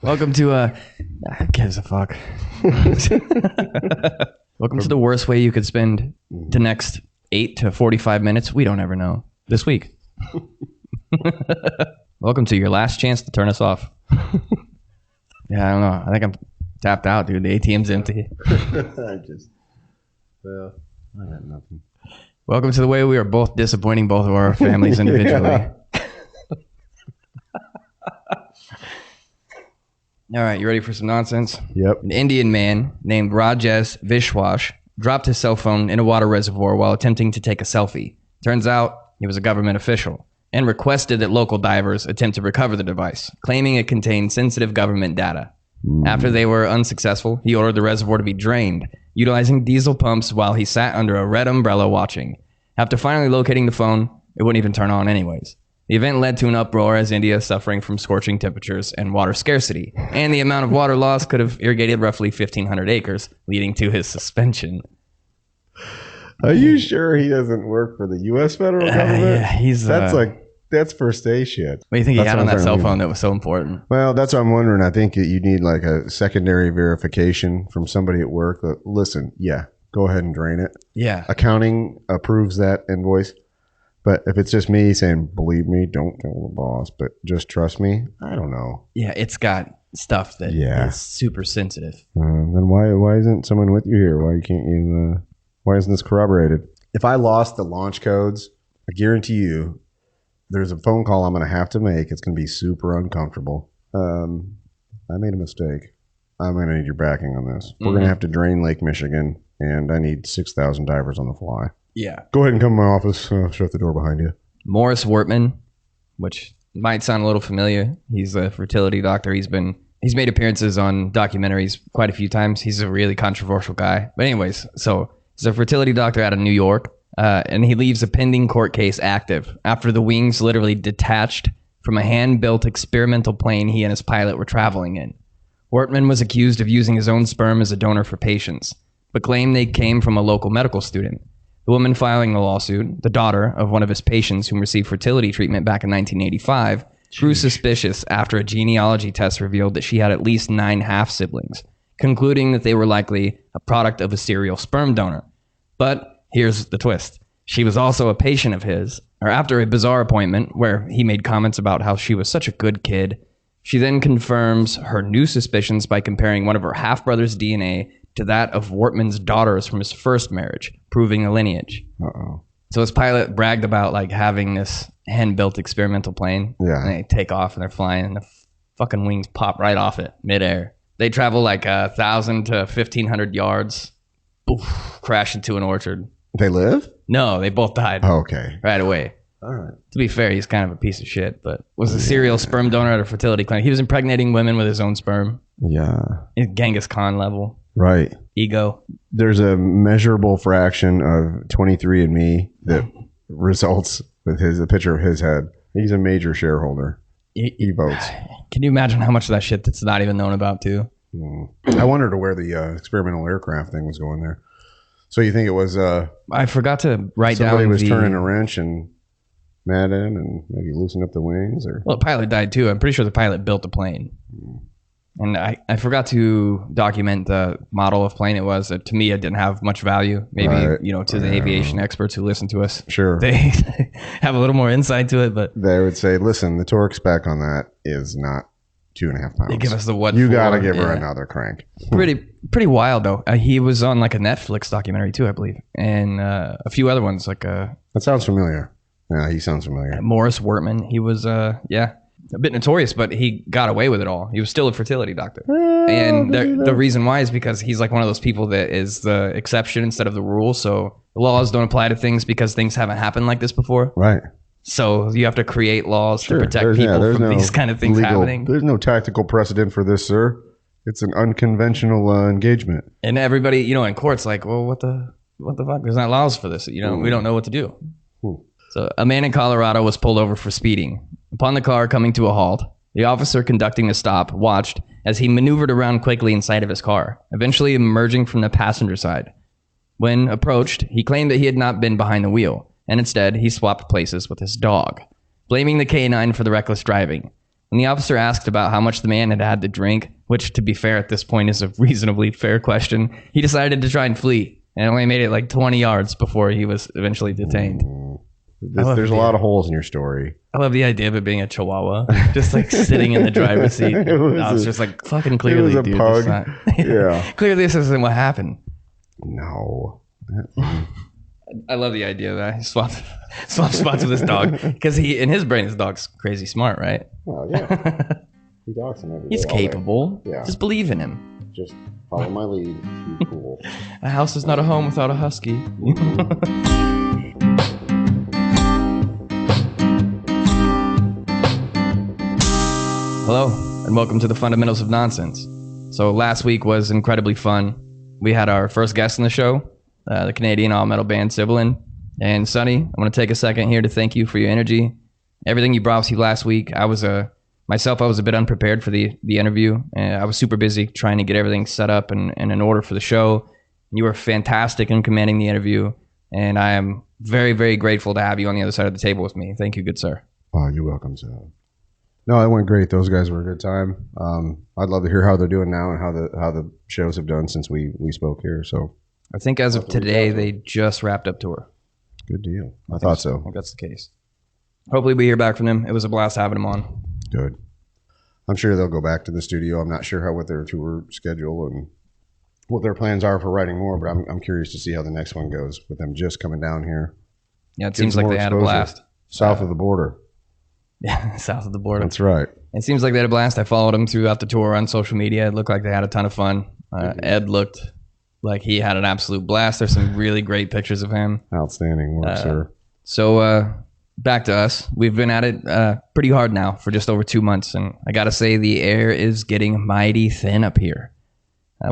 Welcome to who gives a fuck? Welcome to the worst way you could spend the next 8 to 45 minutes. We don't ever know. This week. Welcome to your last chance to turn us off. Yeah, I don't know. I think I'm tapped out, dude. The ATM's empty. I got nothing. Welcome to the way we are both disappointing both of our families individually. Yeah. All right, you ready for some nonsense? Yep. An Indian man named Rajesh Vishwash dropped his cell phone in a water reservoir while attempting to take a selfie. Turns out he was a government official and requested that local divers attempt to recover the device, claiming it contained sensitive government data. After they were unsuccessful, he ordered the reservoir to be drained, utilizing diesel pumps while he sat under a red umbrella watching. After finally locating the phone, it wouldn't even turn on anyways. The event led to an uproar as India is suffering from scorching temperatures and water scarcity, and the amount of water lost could have irrigated roughly 1,500 acres, leading to his suspension. Are you sure he doesn't work for the U.S. federal government? Yeah, that's first day shit. What do you think he That's had what on I'm that trying cell to phone that was so important? Well, that's what I'm wondering. I think you need like a secondary verification from somebody at work that, listen, yeah, go ahead and drain it. Yeah. Accounting approves that invoice. But if it's just me saying, believe me, don't tell the boss, but just trust me, I don't know. Yeah, it's got stuff that is super sensitive. Then why isn't someone with you here? Why isn't this corroborated? If I lost the launch codes, I guarantee you there's a phone call I'm going to have to make. It's going to be super uncomfortable. I made a mistake. I'm going to need your backing on this. We're going to have to drain Lake Michigan, and I need 6,000 divers on the fly. Yeah. Go ahead and come to my office. Shut the door behind you. Morris Wortman, which might sound a little familiar. He's a fertility doctor. He's made appearances on documentaries quite a few times. He's a really controversial guy. But anyways, so he's a fertility doctor out of New York, and he leaves a pending court case active after the wings literally detached from a hand-built experimental plane he and his pilot were traveling in. Wortman was accused of using his own sperm as a donor for patients, but claimed they came from a local medical student. The woman filing the lawsuit, the daughter of one of his patients who received fertility treatment back in 1985, grew suspicious after a genealogy test revealed that she had at least 9 half-siblings, concluding that they were likely a product of a serial sperm donor. But here's the twist. She was also a patient of his, or after a bizarre appointment where he made comments about how she was such a good kid, she then confirms her new suspicions by comparing one of her half-brother's DNA to that of Wortman's daughters from his first marriage, proving the lineage. Uh-oh. So his pilot bragged about like having this hand-built experimental plane. Yeah. And they take off and they're flying and the fucking wings pop right off it midair. They travel like 1,000 to 1,500 yards, poof, crash into an orchard. They live? No, they both died Oh, okay. right away. All right. To be fair, he's kind of a piece of shit, but was a serial sperm donor at a fertility clinic. He was impregnating women with his own sperm. Yeah. Genghis Khan level. Right. Ego. There's a measurable fraction of 23andMe that results with a picture of his head. He's a major shareholder. He votes. Can you imagine how much of that shit that's not even known about too? I wondered where the experimental aircraft thing was going there. So you think it was I forgot to write down somebody was turning a wrench and mad at him and maybe loosen up the wings? Or Well, the pilot died too. I'm pretty sure the pilot built the plane. And I forgot to document the model of plane it was. To me, it didn't have much value. Maybe, Right. To the aviation experts who listen to us. Sure. They have a little more insight to it, but They would say, listen, the torque spec on that is not 2.5 pounds. they give us the what You for. got to give her Yeah. another crank. Pretty wild, though. He was on like a Netflix documentary too, I believe. And a few other ones, like That sounds familiar. Yeah, he sounds familiar. Morris Wortman. He was, a bit notorious, but he got away with it all. He was still a fertility doctor. And the reason why is because he's like one of those people that is the exception instead of the rule. So the laws don't apply to things because things haven't happened like this before. Right. So you have to create laws to protect There's people from no these kind of things happening. There's no tactical precedent for this, sir. It's an unconventional engagement. And everybody, in court's like, well, what the fuck? There's not laws for this. We don't know what to do. So a man in Colorado was pulled over for speeding. Upon the car coming to a halt, the officer conducting the stop watched as he maneuvered around quickly inside of his car, eventually emerging from the passenger side. When approached, he claimed that he had not been behind the wheel, and instead he swapped places with his dog, blaming the canine for the reckless driving. When the officer asked about how much the man had had to drink, which to be fair at this point is a reasonably fair question, he decided to try and flee and only made it like 20 yards before he was eventually detained. There's a lot of holes in your story. I love the idea of it being a chihuahua, just like sitting in the driver's seat. I was just like, fucking clearly, it was a dude. pug. Yeah. Clearly this isn't what happened. No. I love the idea that he swapped spots with his dog because in his brain, his dog's crazy smart, right? Well, yeah. He talks him every day, He's capable. Yeah. Just believe in him. Just follow my lead. Be cool. A house is not a home without a husky. Hello, and welcome to the Fundamentals of Nonsense. So last week was incredibly fun. We had our first guest on the show, the Canadian all-metal band Sibylline. And Sonny, I want to take a second here to thank you for your energy. Everything you brought with you last week. I was a bit unprepared for the interview. I was super busy trying to get everything set up and in order for the show. You were fantastic in commanding the interview. And I am very, very grateful to have you on the other side of the table with me. Thank you, good sir. Oh, you're welcome, sir. No, it went great. Those guys were a good time. I'd love to hear how they're doing now and how the shows have done since we spoke here. So I think as of today, they just wrapped up tour. Good deal. I thought so. I think that's the case. Hopefully we hear back from them. It was a blast having them on. Good. I'm sure they'll go back to the studio. I'm not sure what their tour schedule and what their plans are for writing more, but I'm curious to see how the next one goes with them just coming down here. Yeah, it seems like they had a blast. South of the border. Yeah, south of the border. That's right. It seems like they had a blast. I followed them throughout the tour on social media. It looked like they had a ton of fun. Ed looked like he had an absolute blast. There's some really great pictures of him. Outstanding work, sir. So back to us. We've been at it pretty hard now for just over 2 months. And I got to say, the air is getting mighty thin up here.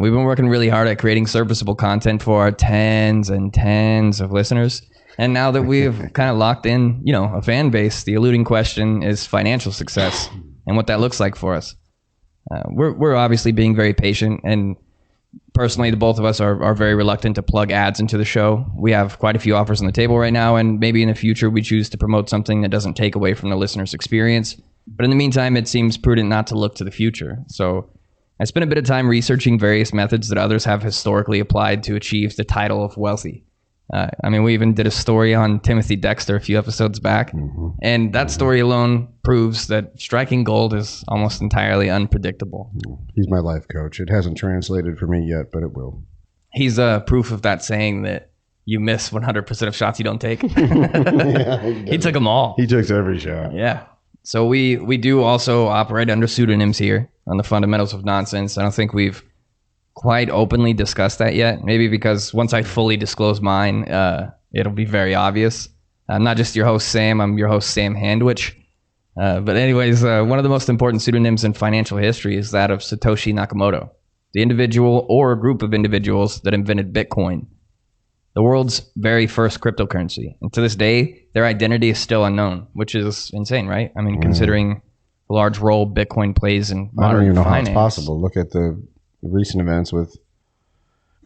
We've been working really hard at creating serviceable content for our tens and tens of listeners. And now that we've kind of locked in, a fan base, the eluding question is financial success and what that looks like for us. We're obviously being very patient, and personally, the both of us are very reluctant to plug ads into the show. We have quite a few offers on the table right now, and maybe in the future we choose to promote something that doesn't take away from the listener's experience. But in the meantime, it seems prudent not to look to the future. So I spent a bit of time researching various methods that others have historically applied to achieve the title of wealthy. We even did a story on Timothy Dexter a few episodes back, and that story alone proves that striking gold is almost entirely unpredictable. He's my life coach. It hasn't translated for me yet, but it will. He's proof of that saying that you miss 100% of shots you don't take. He took them all. He took every shot. Yeah. So we do also operate under pseudonyms here on the Fundamentals of Nonsense. I don't think we've quite openly discussed that yet. Maybe because once I fully disclose mine, it'll be very obvious. I'm not just your host, Sam. I'm your host, Sam Handwich. But anyways, one of the most important pseudonyms in financial history is that of Satoshi Nakamoto, the individual or a group of individuals that invented Bitcoin, the world's very first cryptocurrency. And to this day, their identity is still unknown, which is insane, right? I mean, considering the large role Bitcoin plays in modern finance. I don't even know how it's possible. Look at the recent events with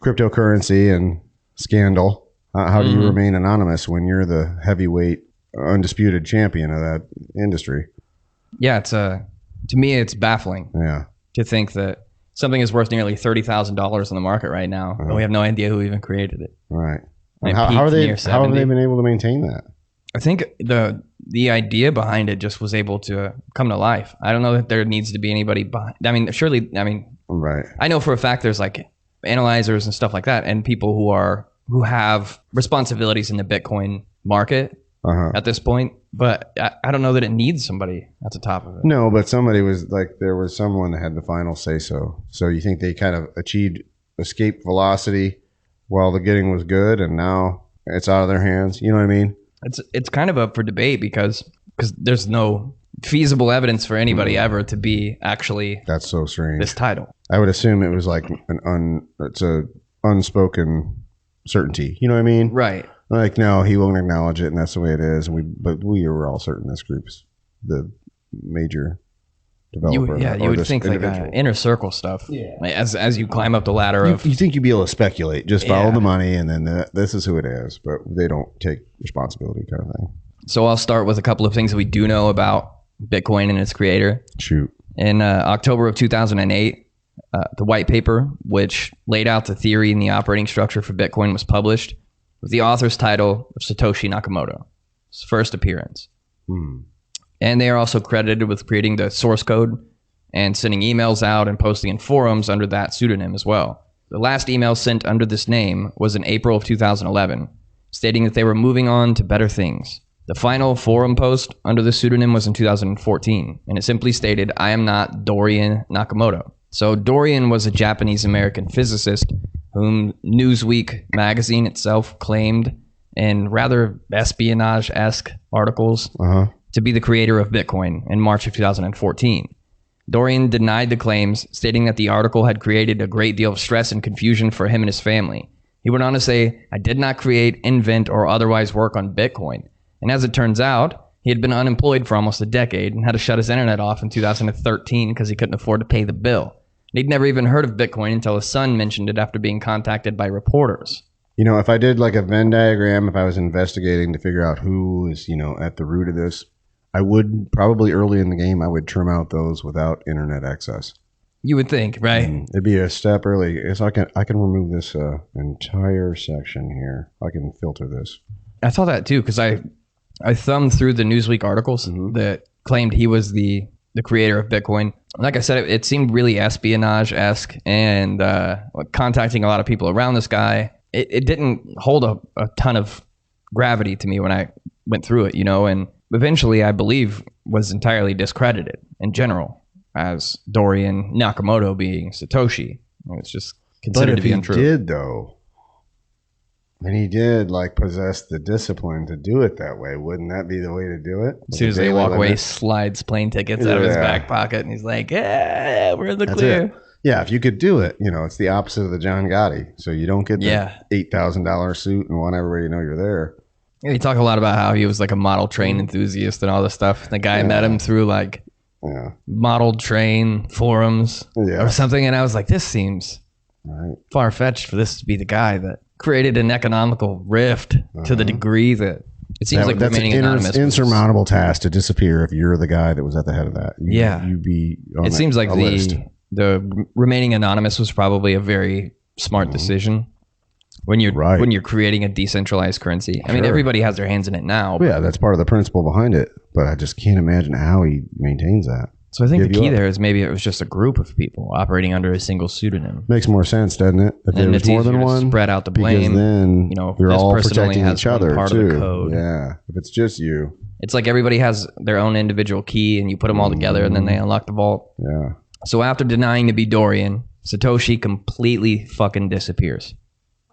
cryptocurrency and scandal. How do you remain anonymous when you're the heavyweight, undisputed champion of that industry? Yeah, to me, it's baffling. Yeah, to think that something is worth nearly $30,000 on the market right now, and we have no idea who even created it. Right. How have they been able to maintain that? I think the idea behind it just was able to come to life. I don't know that there needs to be anybody behind. Right. I know for a fact there's like analyzers and stuff like that, and people who have responsibilities in the Bitcoin market at this point. But I don't know that it needs somebody at the top of it. No, but somebody was like, there was someone that had the final say so. So you think they kind of achieved escape velocity while the getting was good, and now it's out of their hands. You know what I mean? It's kind of up for debate because there's no feasible evidence for anybody ever to be actually that's so strange this title. I would assume it was like it's a unspoken certainty. You know what I mean? Right. Like, no, he won't acknowledge it, and that's the way it is. But we were all certain this group's the major developer. You would think like inner circle stuff. Yeah. Like as you climb up the ladder you think you'd be able to speculate, just follow the money, and then this is who it is. But they don't take responsibility, kind of thing. So I'll start with a couple of things that we do know about Bitcoin and its creator. Shoot. In October of 2008, the white paper, which laid out the theory and the operating structure for Bitcoin, was published with the author's title of Satoshi Nakamoto. His first appearance. And they are also credited with creating the source code and sending emails out and posting in forums under that pseudonym as well. The last email sent under this name was in April of 2011, stating that they were moving on to better things. The final forum post under the pseudonym was in 2014, and it simply stated, "I am not Dorian Nakamoto." So Dorian was a Japanese-American physicist whom Newsweek magazine itself claimed in rather espionage-esque articles to be the creator of Bitcoin in March of 2014. Dorian denied the claims, stating that the article had created a great deal of stress and confusion for him and his family. He went on to say, "I did not create, invent, or otherwise work on Bitcoin." And as it turns out, he had been unemployed for almost a decade and had to shut his internet off in 2013 because he couldn't afford to pay the bill. And he'd never even heard of Bitcoin until his son mentioned it after being contacted by reporters. You know, if I did like a Venn diagram, if I was investigating to figure out who is, at the root of this, I would probably early in the game, I would trim out those without internet access. You would think, right? It'd be a step early. So I can remove this entire section here. I can filter this. I thought that too, because I thumbed through the Newsweek articles that claimed he was the creator of Bitcoin. Like I said, it seemed really espionage-esque and contacting a lot of people around this guy. It didn't hold a ton of gravity to me when I went through it, and eventually I believe was entirely discredited in general as Dorian Nakamoto being Satoshi. It's just considered to be untrue. But if he did, though, and he did possess the discipline to do it that way, wouldn't that be the way to do it? As soon as they walk away, he slides plane tickets out of his back pocket and he's like, "Yeah, we're in the clear." Yeah, if you could do it, it's the opposite of the John Gotti. So you don't get the $8,000 suit and want everybody to know you're there. Yeah, he talked a lot about how he was like a model train enthusiast and all this stuff. The guy met him through model train forums or something. And I was like, this seems far-fetched for this to be the guy that created an economical rift to the degree that it seems like remaining anonymous. That's an insurmountable task to disappear if you're the guy that was at the head of that. You'd be on it seems like the remaining anonymous was probably a very smart decision when you're creating a decentralized currency. I mean, everybody has their hands in it now. Yeah, that's part of the principle behind it. But I just can't imagine how he maintains that. So I think the key there is maybe it was just a group of people operating under a single pseudonym. Makes more sense, doesn't it? If there was more than one, spread out the blame. Because then you're all protecting each other part too. Of the code. Yeah, if it's just you, it's like everybody has their own individual key, and you put them all together, and then they unlock the vault. Yeah. So after denying to be Dorian, Satoshi completely fucking disappears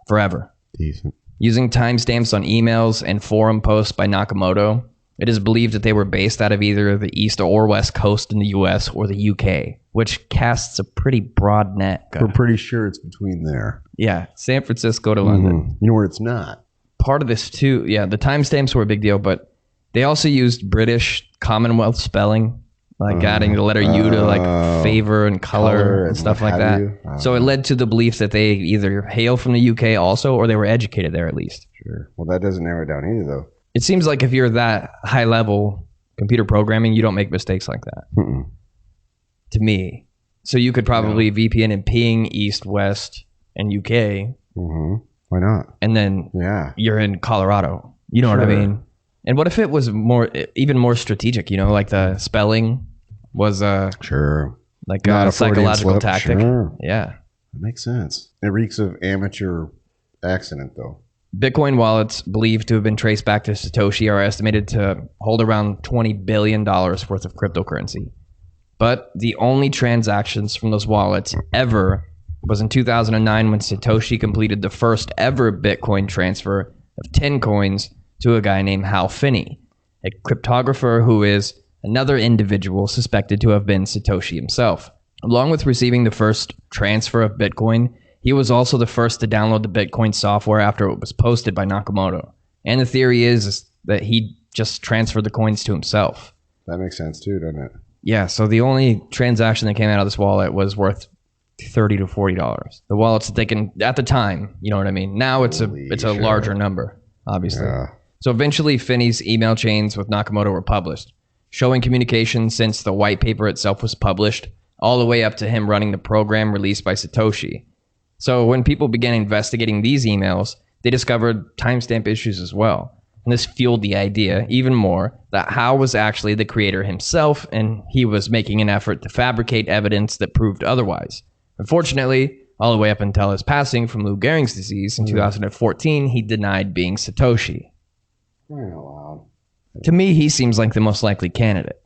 forever. Decent. Using timestamps on emails and forum posts by Nakamoto, it is believed that they were based out of either the East or West Coast in the US or the UK, which casts a pretty broad net. We're pretty sure it's between there. Yeah, San Francisco to London. You know where it's not? Part of this too, the timestamps were a big deal, but they also used British Commonwealth spelling, adding the letter U to favor and color and stuff like that. So it led to the belief that they either hail from the UK also, or they were educated there at least. Sure. Well, that doesn't narrow it down either, though. It seems like if you're that high level computer programming, you don't make mistakes like that. To me. So you could probably VPN and ping East, West, and UK. Why not? And then you're in Colorado. You know what I mean? And what if it was even more strategic, like the spelling was like a psychological tactic. Sure. Yeah. That makes sense. It reeks of amateur accident, though. Bitcoin wallets believed to have been traced back to Satoshi are estimated to hold around $20 billion worth of cryptocurrency. But the only transactions from those wallets ever was in 2009 when Satoshi completed the first ever Bitcoin transfer of 10 coins to a guy named Hal Finney, a cryptographer who is another individual suspected to have been Satoshi himself. Along with receiving the first transfer of Bitcoin, he was also the first to download the Bitcoin software after it was posted by Nakamoto. And the theory is that he just transferred the coins to himself. That makes sense too, doesn't it? Yeah, so the only transaction that came out of this wallet was worth $30 to $40. The wallets that they can, at the time, you know what I mean? Now it's a larger number, obviously. Yeah. So eventually Finney's email chains with Nakamoto were published, showing communication since the white paper itself was published, all the way up to him running the program released by Satoshi. So when people began investigating these emails, they discovered timestamp issues as well. And this fueled the idea even more that Hal was actually the creator himself, and he was making an effort to fabricate evidence that proved otherwise. Unfortunately, all the way up until his passing from Lou Gehrig's disease in 2014, he denied being Satoshi. To me, he seems like the most likely candidate.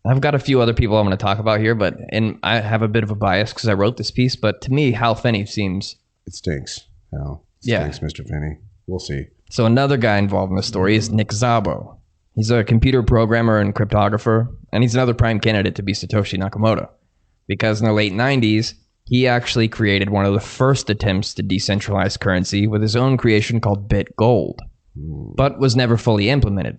I've got a few other people I'm going to talk about here, and I have a bit of a bias because I wrote this piece, but to me, Hal Finney seems... It stinks, Hal. Yeah. Stinks, Mr. Finney. We'll see. So another guy involved in the story is Nick Szabo. He's a computer programmer and cryptographer, and he's another prime candidate to be Satoshi Nakamoto. Because in the late 90s, he actually created one of the first attempts to decentralize currency with his own creation called BitGold, but was never fully implemented.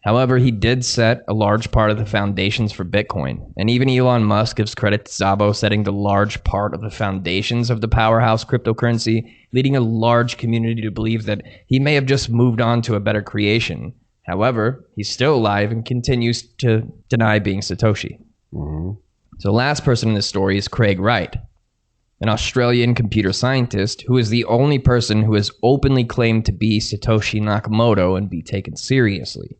However, he did set a large part of the foundations for Bitcoin, and even Elon Musk gives credit to Szabo setting the large part of the foundations of the powerhouse cryptocurrency, leading a large community to believe that he may have just moved on to a better creation. However, he's still alive and continues to deny being Satoshi. So the last person in this story is Craig Wright, an Australian computer scientist who is the only person who has openly claimed to be Satoshi Nakamoto and be taken seriously.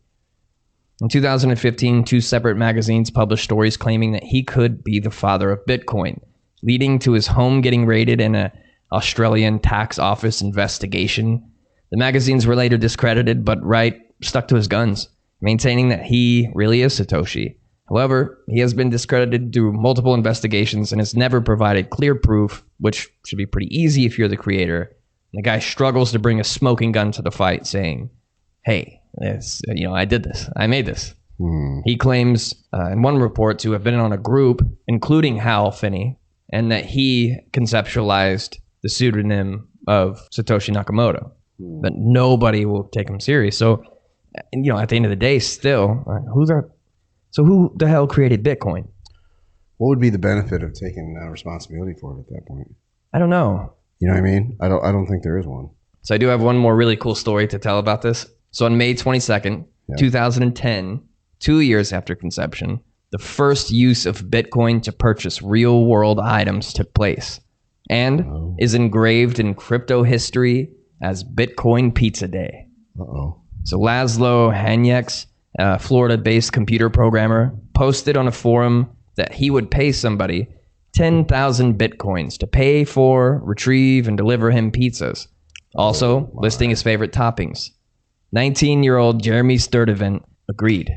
In 2015, two separate magazines published stories claiming that he could be the father of Bitcoin, leading to his home getting raided in an Australian tax office investigation. The magazines were later discredited, but Wright stuck to his guns, maintaining that he really is Satoshi. However, he has been discredited through multiple investigations and has never provided clear proof, which should be pretty easy if you're the creator. And the guy struggles to bring a smoking gun to the fight, saying, hey, I did this. I made this. He claims in one report to have been on a group, including Hal Finney, and that he conceptualized the pseudonym of Satoshi Nakamoto. But nobody will take him serious. So, at the end of the day, still, who the hell created Bitcoin? What would be the benefit of taking responsibility for it at that point? I don't know. You know what I mean? I don't think there is one. So I do have one more really cool story to tell about this. So on May 22nd, 2010, 2 years after conception, the first use of Bitcoin to purchase real-world items took place and is engraved in crypto history as Bitcoin Pizza Day. So Laszlo Hanyecz, a Florida-based computer programmer, posted on a forum that he would pay somebody 10,000 Bitcoins to pay for, retrieve, and deliver him pizzas. Also, listing his favorite toppings. 19-year-old Jeremy Sturdivant agreed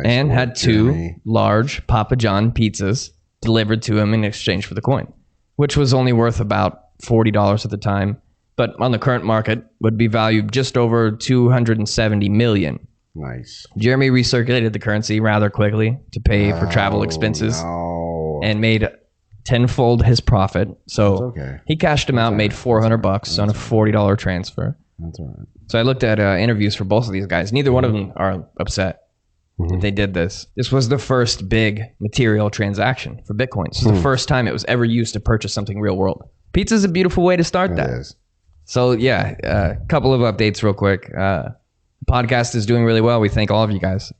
and had two large Papa John pizzas delivered to him in exchange for the coin, which was only worth about $40 at the time, but on the current market would be valued just over $270 million. Nice. Jeremy recirculated the currency rather quickly to pay for travel expenses and made tenfold his profit. So he cashed them out, made $400 on a $40 transfer. That's all right. So I looked at interviews for both of these guys. Neither one of them are upset that they did this. This was the first big material transaction for Bitcoin. This was the first time it was ever used to purchase something real world. Pizza is a beautiful way to start that. It is. So yeah, a couple of updates real quick. The podcast is doing really well. We thank all of you guys.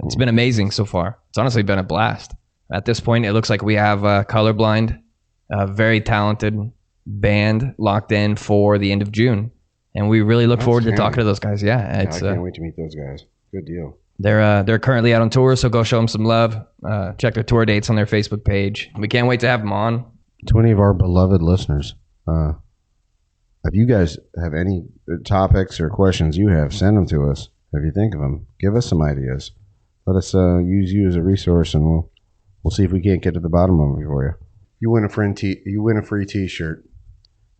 It's been amazing so far. It's honestly been a blast. At this point, it looks like we have Colorblind, a very talented band locked in for the end of June. And we really look forward to talking to those guys. Yeah, I can't wait to meet those guys. Good deal. They're currently out on tour, so go show them some love. Check their tour dates on their Facebook page. We can't wait to have them on. To any of our beloved listeners, if you guys have any topics or questions you have, send them to us. If you think of them, give us some ideas. Let us use you as a resource, and we'll see if we can't get to the bottom of it for you. You win a free T-shirt,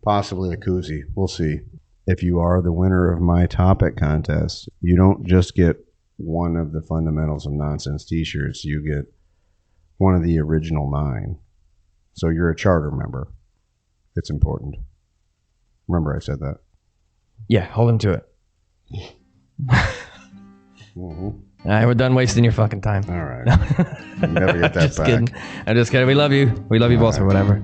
possibly a koozie. We'll see. If you are the winner of my topic contest, you don't just get one of the Fundamentals of Nonsense T-shirts. You get one of the original 9. So you're a charter member. It's important. Remember I said that. Yeah, hold him to it. All right, we're done wasting your fucking time. All right. Never get that just back. Kidding. I'm just kidding. We love you. We love you both or whatever.